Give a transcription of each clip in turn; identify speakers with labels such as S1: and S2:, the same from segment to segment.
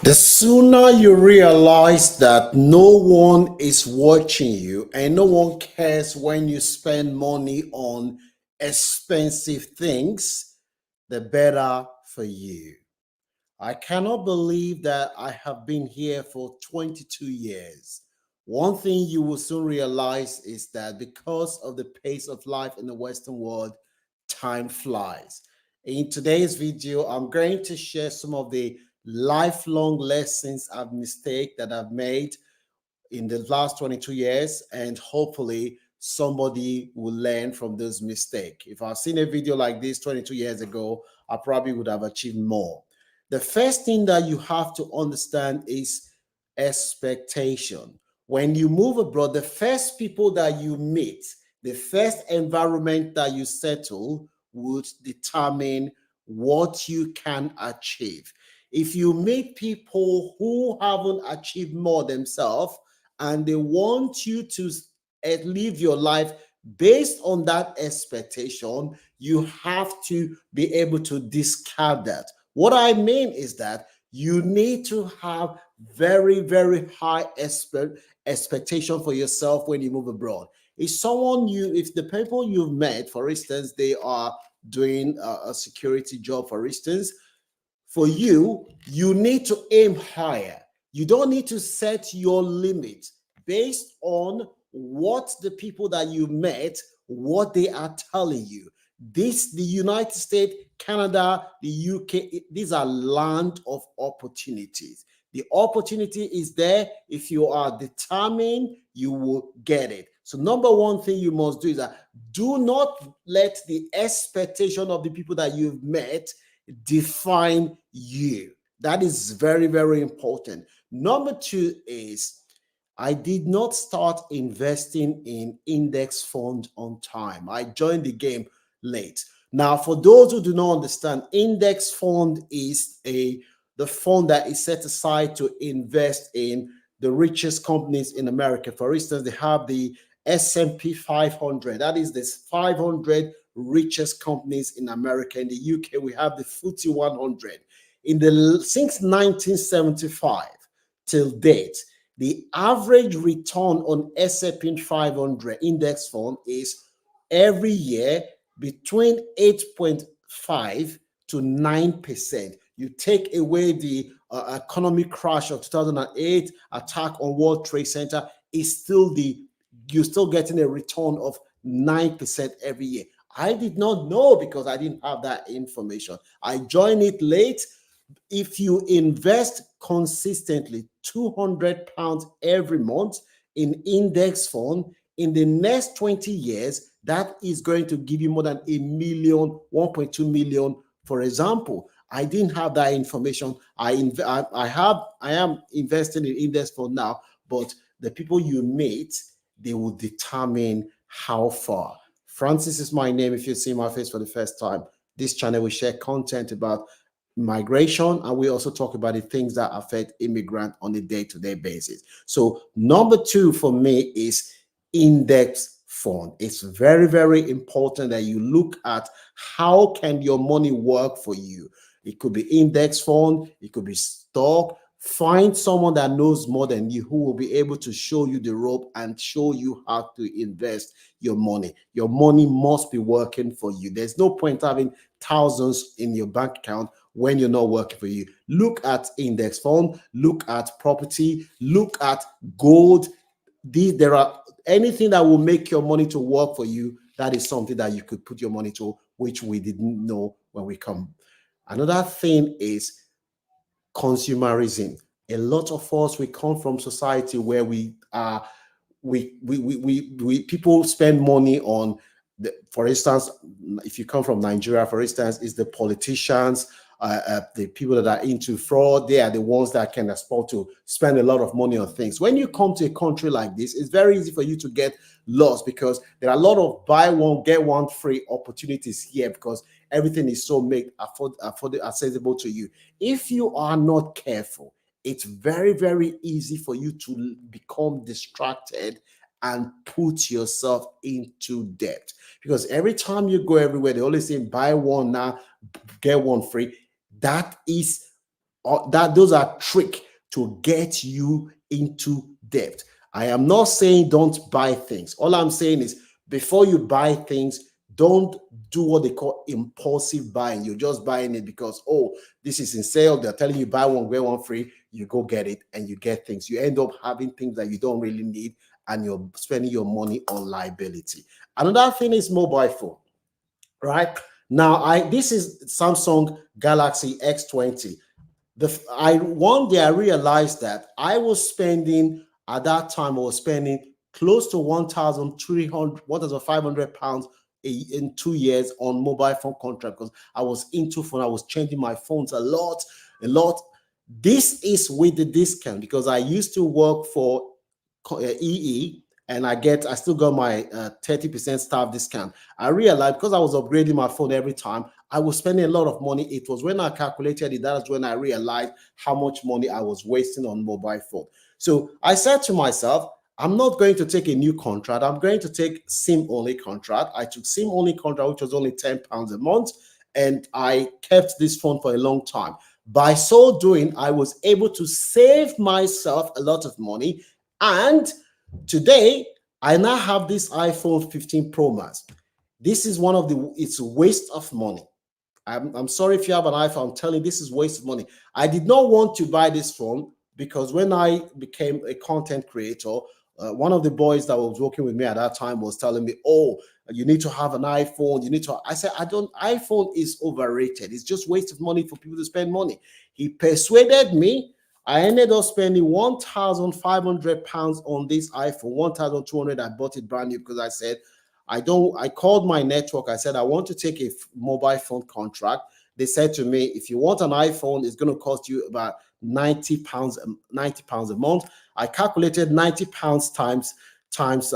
S1: The sooner you realize that no one is watching you and no one cares when you spend money on expensive things, the better for you. I cannot believe that I have been here for 22 years. One thing you will soon realize is that because of the pace of life in the Western world, time flies. In today's video, I'm going to share some of the lifelong lessons I've made in the last 22 years, and hopefully somebody will learn from this mistake. If I've seen a video like this 22 years ago, I probably would have achieved more. The first thing that you have to understand is expectation. When you move abroad, the first people that you meet, the first environment that you settle would determine what you can achieve. If you meet people who haven't achieved more themselves, and they want you to live your life based on that expectation, you have to be able to discard that. What I mean is that you need to have very, very high expectation for yourself when you move abroad. If the people you've met, for instance, they are doing a security job, for instance, for you, you need to aim higher. You don't need to set your limit based on what the people that you met, what they are telling you. The United States, Canada, the UK, these are land of opportunities. The opportunity is there. If you are determined, you will get it. So number one thing you must do is that do not let the expectation of the people that you've met define you. That is very, very important. Number two is I did not start investing in index fund on time. I joined the game late. Now, for those who do not understand, index fund is the fund that is set aside to invest in the richest companies in America. For instance, they have the S&P 500. That is the 500 richest companies in America. In the UK, we have the FTSE 100. Since 1975 till date, the average return on S&P 500 index fund is every year between 8.5 to 9%. You take away the economic crash of 2008, attack on World Trade Center, you're still getting a return of 9% every year. I did not know because I didn't have that information. I joined it late. If you invest consistently 200 pounds every month in index fund, in the next 20 years, that is going to give you more than a million, 1.2 million. For example, I didn't have that information. I am investing in index fund now, but the people you meet, they will determine how far. Francis is my name. If you see my face for the first time, this channel will share content about migration, and we also talk about the things that affect immigrants on a day-to-day basis. So number two for me is index fund. It's very, very important that you look at how can your money work for you. It could be index fund, it could be stock. Find someone that knows more than you who will be able to show you the rope and show you how to invest your money. Your money must be working for you. There's no point having thousands in your bank account when you're not working for you. Look at index fund, look at property, look at gold. There are anything that will make your money to work for you. That is something that you could put your money to, which we didn't know when we come. Another thing is consumerism. A lot of us, we come from society where we are we people spend money on for instance, if you come from Nigeria, for instance, is the politicians, the people that are into fraud. They are the ones that can afford to spend a lot of money on things. When you come to a country like this, it's very easy for you to get lost because there are a lot of buy one get one free opportunities here because everything is so made accessible to you. If you are not careful, it's very, very easy for you to become distracted and put yourself into debt. Because every time you go everywhere, they always say buy one now, get one free. That is That those are trick to get you into debt. I am not saying don't buy things. All I'm saying is before you buy things, don't do what they call impulsive buying. You're just buying it because, oh, this is in sale. They're telling you buy one, get one free. You go get it and you get things. You end up having things that you don't really need and you're spending your money on liability. Another thing is mobile phone, right? Now, this is Samsung Galaxy S20. One day I realized that I was spending at that time I was spending close to 1,500 pounds in 2 years on mobile phone contract because I was into phone. I was changing my phones a lot. This is with the discount because I used to work for EE and I still got my 30% staff discount. I realized because I was upgrading my phone every time, I was spending a lot of money. It was when I calculated it, that's when I realized how much money I was wasting on mobile phone. So I said to myself, I'm not going to take a new contract. I'm going to take SIM only contract. I took SIM only contract, which was only £10 a month, and I kept this phone for a long time. By so doing, I was able to save myself a lot of money. And today, I now have this iPhone 15 Pro Max. This is it's a waste of money. I'm sorry if you have an iPhone. I'm telling you, this is waste of money. I did not want to buy this phone because when I became a content creator, one of the boys that was working with me at that time was telling me, "Oh, you need to have an iPhone. You need to." I said, "I don't. iPhone is overrated. It's just waste of money for people to spend money." He persuaded me. I ended up spending £1,500 on this iPhone. 1,200. I bought it brand new because I said, I called my network. I said, I want to take a mobile phone contract. They said to me, if you want an iPhone, it's going to cost you about £90 a month. I calculated £90 times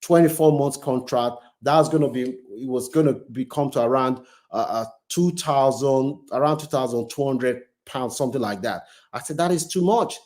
S1: 24 months contract. It was going to become to around 2,200 pounds, something like that. I said, that is too much.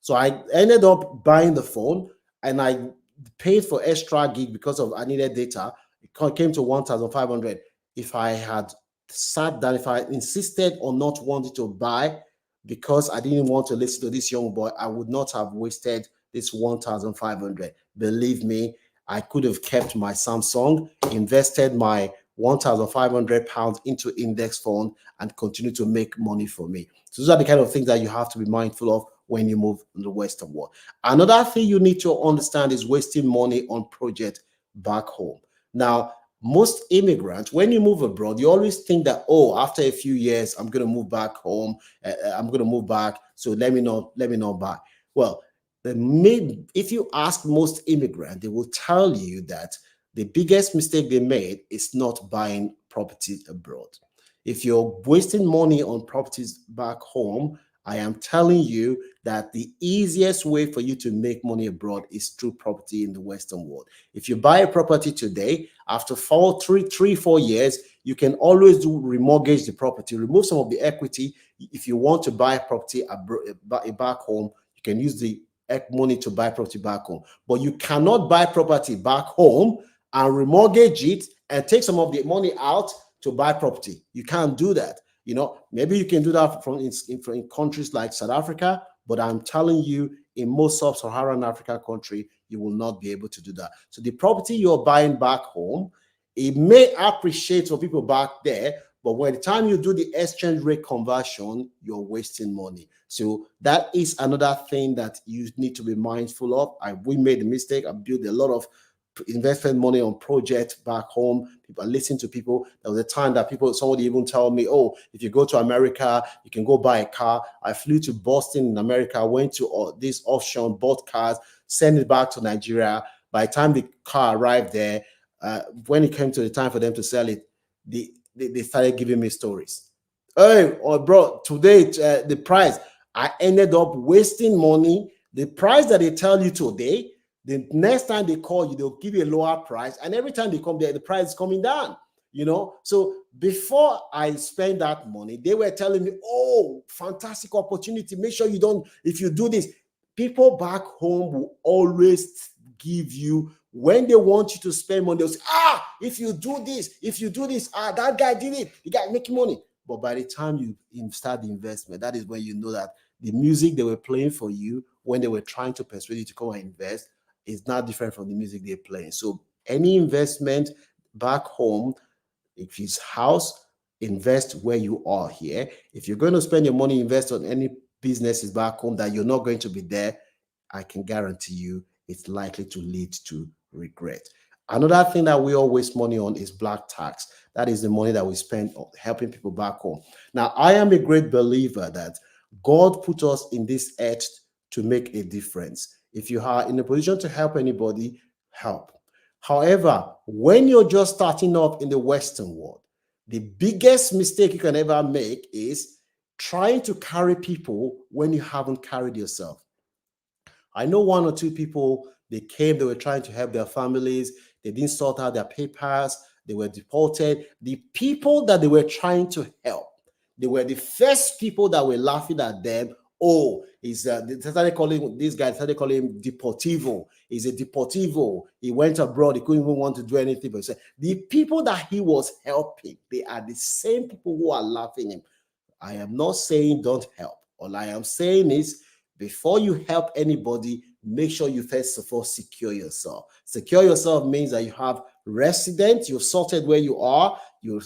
S1: So I ended up buying the phone and I paid for extra gig because I needed data. It came to 1,500. If I had sat down, if I insisted on not wanting to buy because I didn't want to listen to this young boy, I would not have wasted this 1,500. Believe me, I could have kept my Samsung, invested my £1,500 into index fund and continue to make money for me. So those are the kind of things that you have to be mindful of when you move in the Western world. Another thing you need to understand is wasting money on project back home. Now, most immigrants, when you move abroad, you always think that, oh, after a few years, I'm going to move back home. I'm going to move back. So let me not buy. Well, if you ask most immigrants, they will tell you that the biggest mistake they made is not buying properties abroad. If you're wasting money on properties back home, I am telling you that the easiest way for you to make money abroad is through property in the Western world. If you buy a property today, after 4 years, you can always remortgage the property, remove some of the equity. If you want to buy a property back home, you can use the money to buy property back home. But you cannot buy property back home and remortgage it and take some of the money out to buy property. You can't do that. Maybe you can do that in countries like South Africa, but I'm telling you, in most sub-Saharan African country, you will not be able to do that. So the property you're buying back home, it may appreciate for people back there, but by the time you do the exchange rate conversion, you're wasting money. So that is another thing that you need to be mindful of. We made a mistake. I built a lot of investment money on projects back home. People listen to people. There was a time that somebody even told me, oh, if you go to America, you can go buy a car. I flew to Boston in America, went to this auction, bought cars, sent it back to Nigeria. By the time the car arrived there, when it came to the time for them to sell it, they started giving me stories. Hey, bro, today the price, I ended up wasting money. The price that they tell you today, the next time they call you, they'll give you a lower price. And every time they come there, the price is coming down, So before I spend that money, they were telling me, oh, fantastic opportunity. Make sure if you do this, people back home will always give you, when they want you to spend money, they'll say, if you do this, that guy did it. The guy making money. But by the time you start the investment, that is when you know that the music they were playing for you when they were trying to persuade you to come and invest is not different from the music they're playing. So any investment back home, if it's house, invest where you are here. If you're going to spend your money, invest on any businesses back home that you're not going to be there, I can guarantee you it's likely to lead to regret. Another thing that we all waste money on is black tax. That is the money that we spend on helping people back home. Now, I am a great believer that God put us in this earth to make a difference. If you are in a position to help anybody, help. However, when you're just starting off in the Western world, the biggest mistake you can ever make is trying to carry people when you haven't carried yourself. I know one or two people, they came, they were trying to help their families, they didn't sort out their papers, they were deported. The people that they were trying to help, they were the first people that were laughing at them. Oh, they started calling this guy, started calling him Deportivo. He's a Deportivo. He went abroad, he couldn't even want to do anything. But he said, the people that he was helping, they are the same people who are laughing him. I am not saying don't help. All I am saying is before you help anybody, make sure you first of all secure yourself. Secure yourself means that you have resident, you've sorted where you are, you're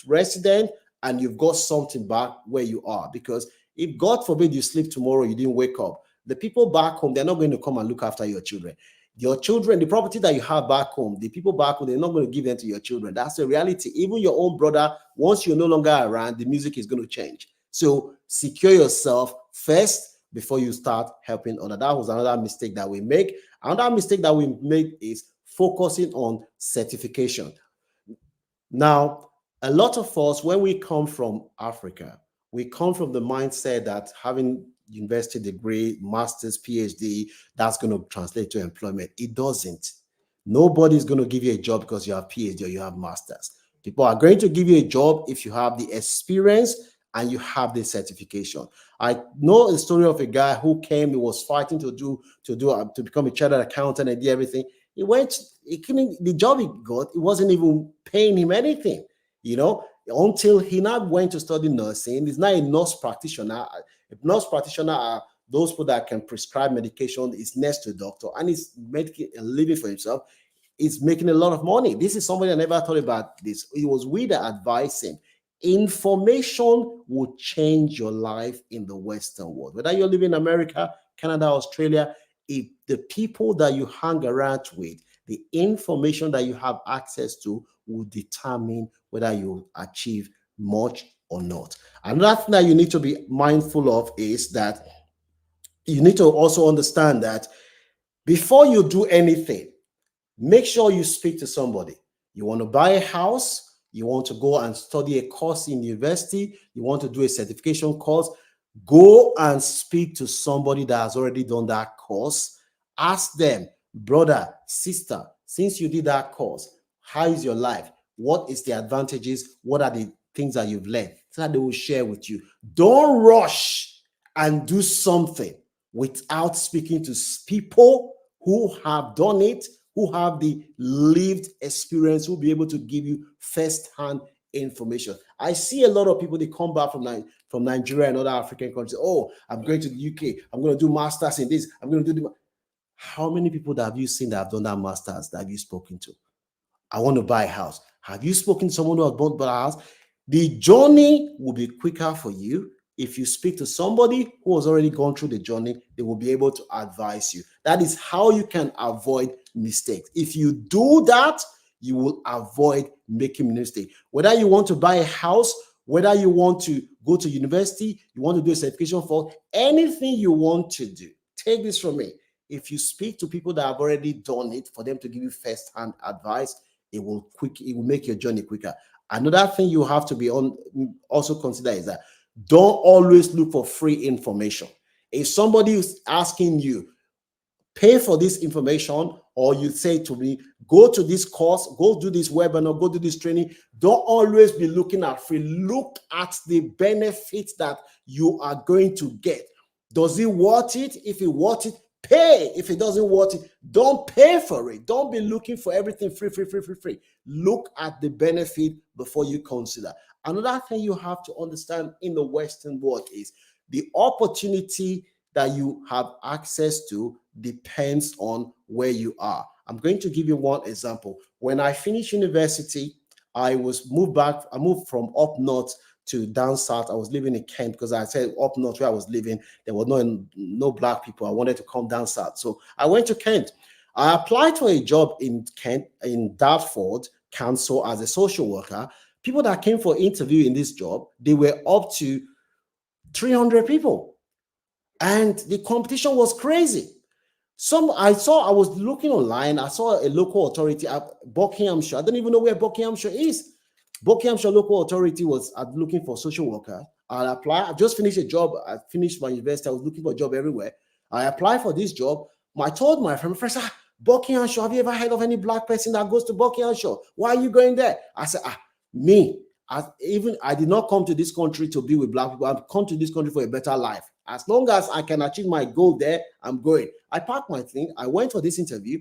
S1: resident, and you've got something back where you are. Because if God forbid you sleep tomorrow, you didn't wake up, the people back home, they're not going to come and look after your children. Your children, the property that you have back home, the people back home, they're not going to give them to your children. That's the reality. Even your own brother, once you're no longer around, the music is going to change. So secure yourself first before you start helping others. That was another mistake that we make. Another mistake that we make is focusing on certification. Now, a lot of us, when we come from Africa, we come from the mindset that having university degree, master's, PhD, that's going to translate to employment. It doesn't. Nobody's going to give you a job because you have PhD or you have master's. People are going to give you a job if you have the experience and you have the certification. I know a story of a guy who came, he was fighting to become a chartered accountant and did everything. He couldn't, the job he got, it wasn't even paying him anything, until he now went to study nursing. He's now a nurse practitioner. A nurse practitioner are those people that can prescribe medication, is next to a doctor, and he's making a living for himself. He's making a lot of money. This is somebody I never thought about this. It was we that advised him. Information will change your life in the Western world. Whether you're living in America, Canada, Australia, if the people that you hang around with, the information that you have access to will determine whether you achieve much or not. Another thing that you need to be mindful of is that you need to also understand that before you do anything, make sure you speak to somebody. You want to buy a house, you want to go and study a course in university, you want to do a certification course, go and speak to somebody that has already done that course. Ask them, brother, sister, since you did that course, how is your life? What is the advantages? What are the things that you've learned? So that they will share with you. Don't rush and do something without speaking to people who have done it, who have the lived experience, who will be able to give you first-hand information. I see a lot of people, they come back from Nigeria and other African countries. Oh, I'm going to the UK. I'm going to do masters in this. I'm going to do the... How many people that have you seen that have done that masters that have you spoken to? I want to buy a house. Have you spoken to someone who has bought a house? The journey will be quicker for you if you speak to somebody who has already gone through the journey. They will be able to advise you. That is how you can avoid mistakes. If you do that, you will avoid making mistakes. Whether you want to buy a house, whether you want to go to university, you want to do a certification for anything you want to do, take this from me. If you speak to people that have already done it, for them to give you first-hand advice, it will make your journey quicker. Another thing you have to be also consider is that don't always look for free information. If somebody is asking you, pay for this information, or you say to me, go to this course, go do this webinar, go do this training, don't always be looking at free. Look at the benefits that you are going to get. Does it worth it? If it worth it, Pay if it doesn't work. Don't pay for it. Don't be looking for everything free, free, free, free, free. Look at the benefit before you consider. Another thing you have to understand in the Western world is the opportunity that you have access to depends on where you are. I'm going to give you one example. When I finished university, I moved from up north to down south. I was living in Kent because I said up north where I was living, there were no black people. I wanted to come down south. So I went to Kent. I applied for a job in Kent, in Dartford Council as a social worker. People that came for interview in this job, they were up to 300 people. And the competition was crazy. I was looking online, I saw a local authority at Buckinghamshire. I don't even know where Buckinghamshire is. Buckinghamshire local authority was looking for social worker. I applied. I just finished a job. I finished my university. I was looking for a job everywhere. I applied for this job. I told my friend, Buckinghamshire, have you ever heard of any black person that goes to Buckinghamshire? Why are you going there? I said, me. I did not come to this country to be with black people. I've come to this country for a better life. As long as I can achieve my goal there, I'm going. I packed my thing. I went for this interview.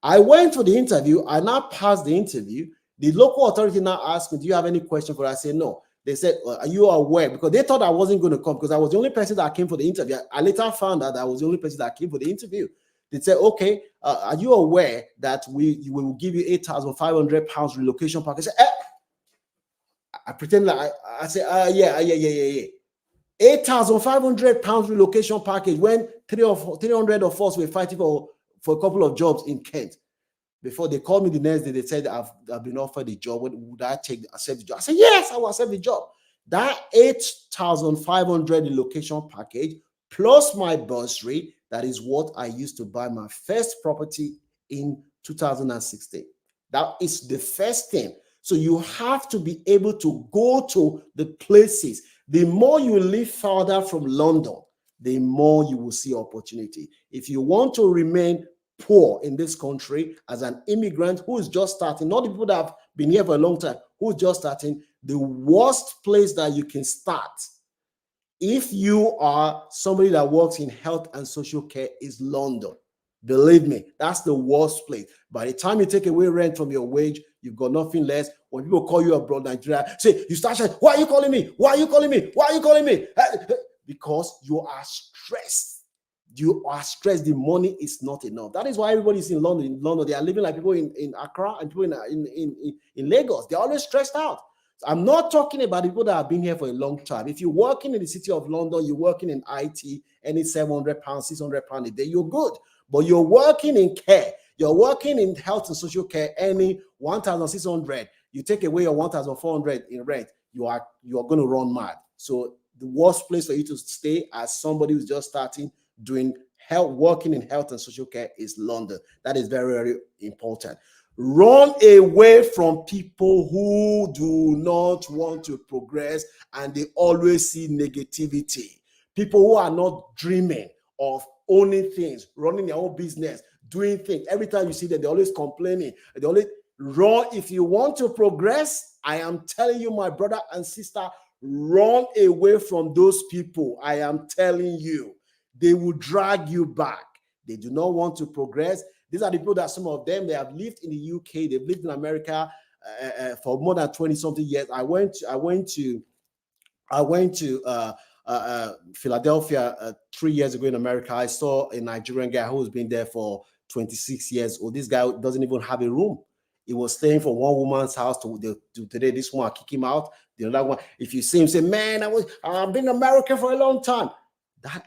S1: I went for the interview. I now passed the interview. The local authority now asked me, do you have any question for us? I said, no. They said, are you aware? Because they thought I wasn't going to come because I was the only person that came for the interview. I later found out that I was the only person that came for the interview. They said, okay, are you aware that we will give you £8,500 relocation package? I said, I pretend like I said, yeah. £8,500 relocation package when 300 of us were fighting for a couple of jobs in Kent. Before they called me the next day, they said, I've been offered the job. Would I accept the job? I said, yes, I will accept the job. That 8,500 relocation package plus my bursary, that is what I used to buy my first property in 2016. That is the first thing. So you have to be able to go to the places. The more you live further from London, the more you will see opportunity. If you want to remain poor in this country as an immigrant who is just starting, not the people that have been here for a long time, who is just starting, the worst place that you can start if you are somebody that works in health and social care is London. Believe me, that's the worst place. By the time you take away rent from your wage, you've got nothing less. When people call you abroad, Nigeria, you start saying, why are you calling me? Why are you calling me? Why are you calling me? Because you are stressed. You are stressed. The money is not enough. That is why everybody's in London. In London, they are living like people in Accra and people in Lagos. They're always stressed out. I'm not talking about people that have been here for a long time. If you're working in the city of London, you're working in IT, any £700, £600 a day, you're good. But you're working in care, you're working in health and social care, any 1,600, you take away your 1,400 in rent, you are going to run mad. So the worst place for you to stay as somebody who's just starting working in health and social care is London. That is very, very important. Run away from people who do not want to progress and they always see negativity. People who are not dreaming of owning things, running their own business, doing things. Every time you see them, they're always complaining. They always run. If you want to progress, I am telling you, my brother and sister, run away from those people. I am telling you, they will drag you back. They do not want to progress. These are the people that some of them, they have lived in the UK, they've lived in America for more than 20 something years. I went to Philadelphia 3 years ago in America. I saw a Nigerian guy who's been there for 26 years. Oh, this guy doesn't even have a room. He was staying from one woman's house to today. This one kick him out. The other one, if you see him, say, "Man, I've been in America for a long time."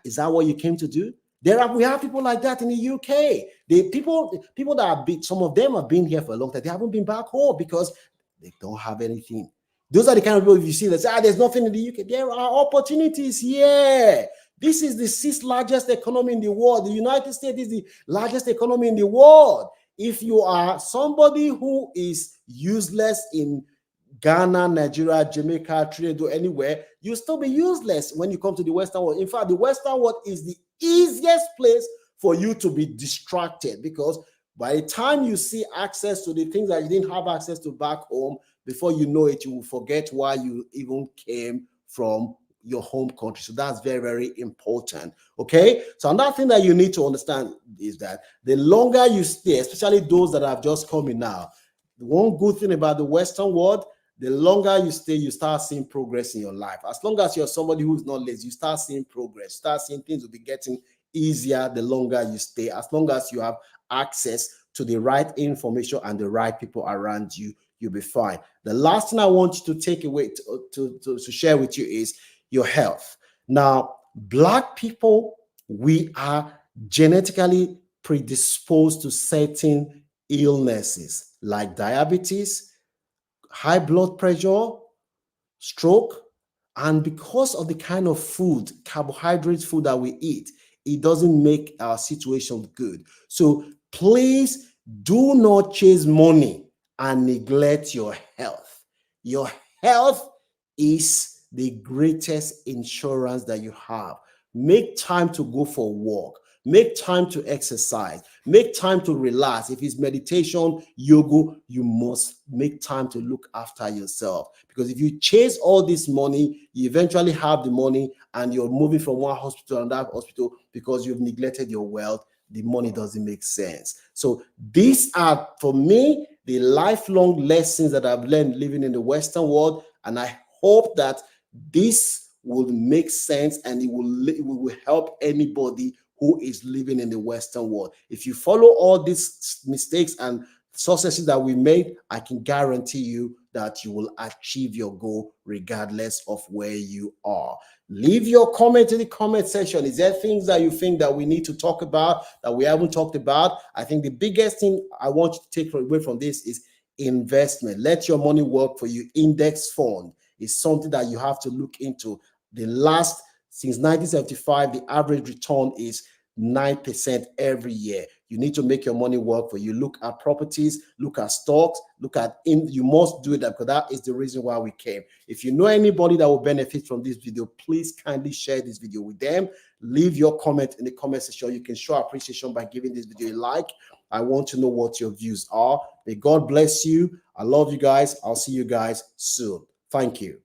S1: Is that what you came to do? We have people like that in the UK. People that have been, some of them have been here for a long time. They haven't been back home because they don't have anything. Those are the kind of people you see that say, there's nothing in the UK. There are opportunities here. This is the 6th largest economy in the world. The United States is the largest economy in the world. If you are somebody who is useless in Ghana, Nigeria, Jamaica, Trinidad, anywhere, you'll still be useless when you come to the Western world. In fact, the Western world is the easiest place for you to be distracted because by the time you see access to the things that you didn't have access to back home, before you know it, you will forget why you even came from your home country. So that's very, very important. Okay. So another thing that you need to understand is that the longer you stay, especially those that have just come in now, the one good thing about the Western world, the longer you stay, you start seeing progress in your life. As long as you're somebody who's not lazy, you start seeing progress, start seeing things will be getting easier the longer you stay, as long as you have access to the right information and the right people around you, you'll be fine. The last thing I want you to take away to share with you is your health. Now, Black people, we are genetically predisposed to certain illnesses like diabetes, high blood pressure, stroke. And because of the kind of food, carbohydrate food that we eat, it doesn't make our situation good. So please do not chase money and neglect your health. Your health is the greatest insurance that you have. Make time to go for a walk. Make time to exercise. Make time to relax. If it's meditation, yoga, you must make time to look after yourself. Because if you chase all this money, you eventually have the money and you're moving from one hospital to another hospital because you've neglected your wealth. The money doesn't make sense. So these are, for me, the lifelong lessons that I've learned living in the Western world. And I hope that this will make sense and it will help anybody who is living in the Western world. If you follow all these mistakes and successes that we made, I can guarantee you that you will achieve your goal regardless of where you are. Leave your comment in the comment section. Is there things that you think that we need to talk about that we haven't talked about? I think the biggest thing I want you to take away from this is investment. Let your money work for you. Index fund is something that you have to look into. Since 1975, the average return is 9% every year. You need to make your money work for you. Look at properties, look at stocks, you must do that because that is the reason why we came. If you know anybody that will benefit from this video, please kindly share this video with them. Leave your comment in the comment section. You can show appreciation by giving this video a like. I want to know what your views are. May God bless you. I love you guys. I'll see you guys soon. Thank you.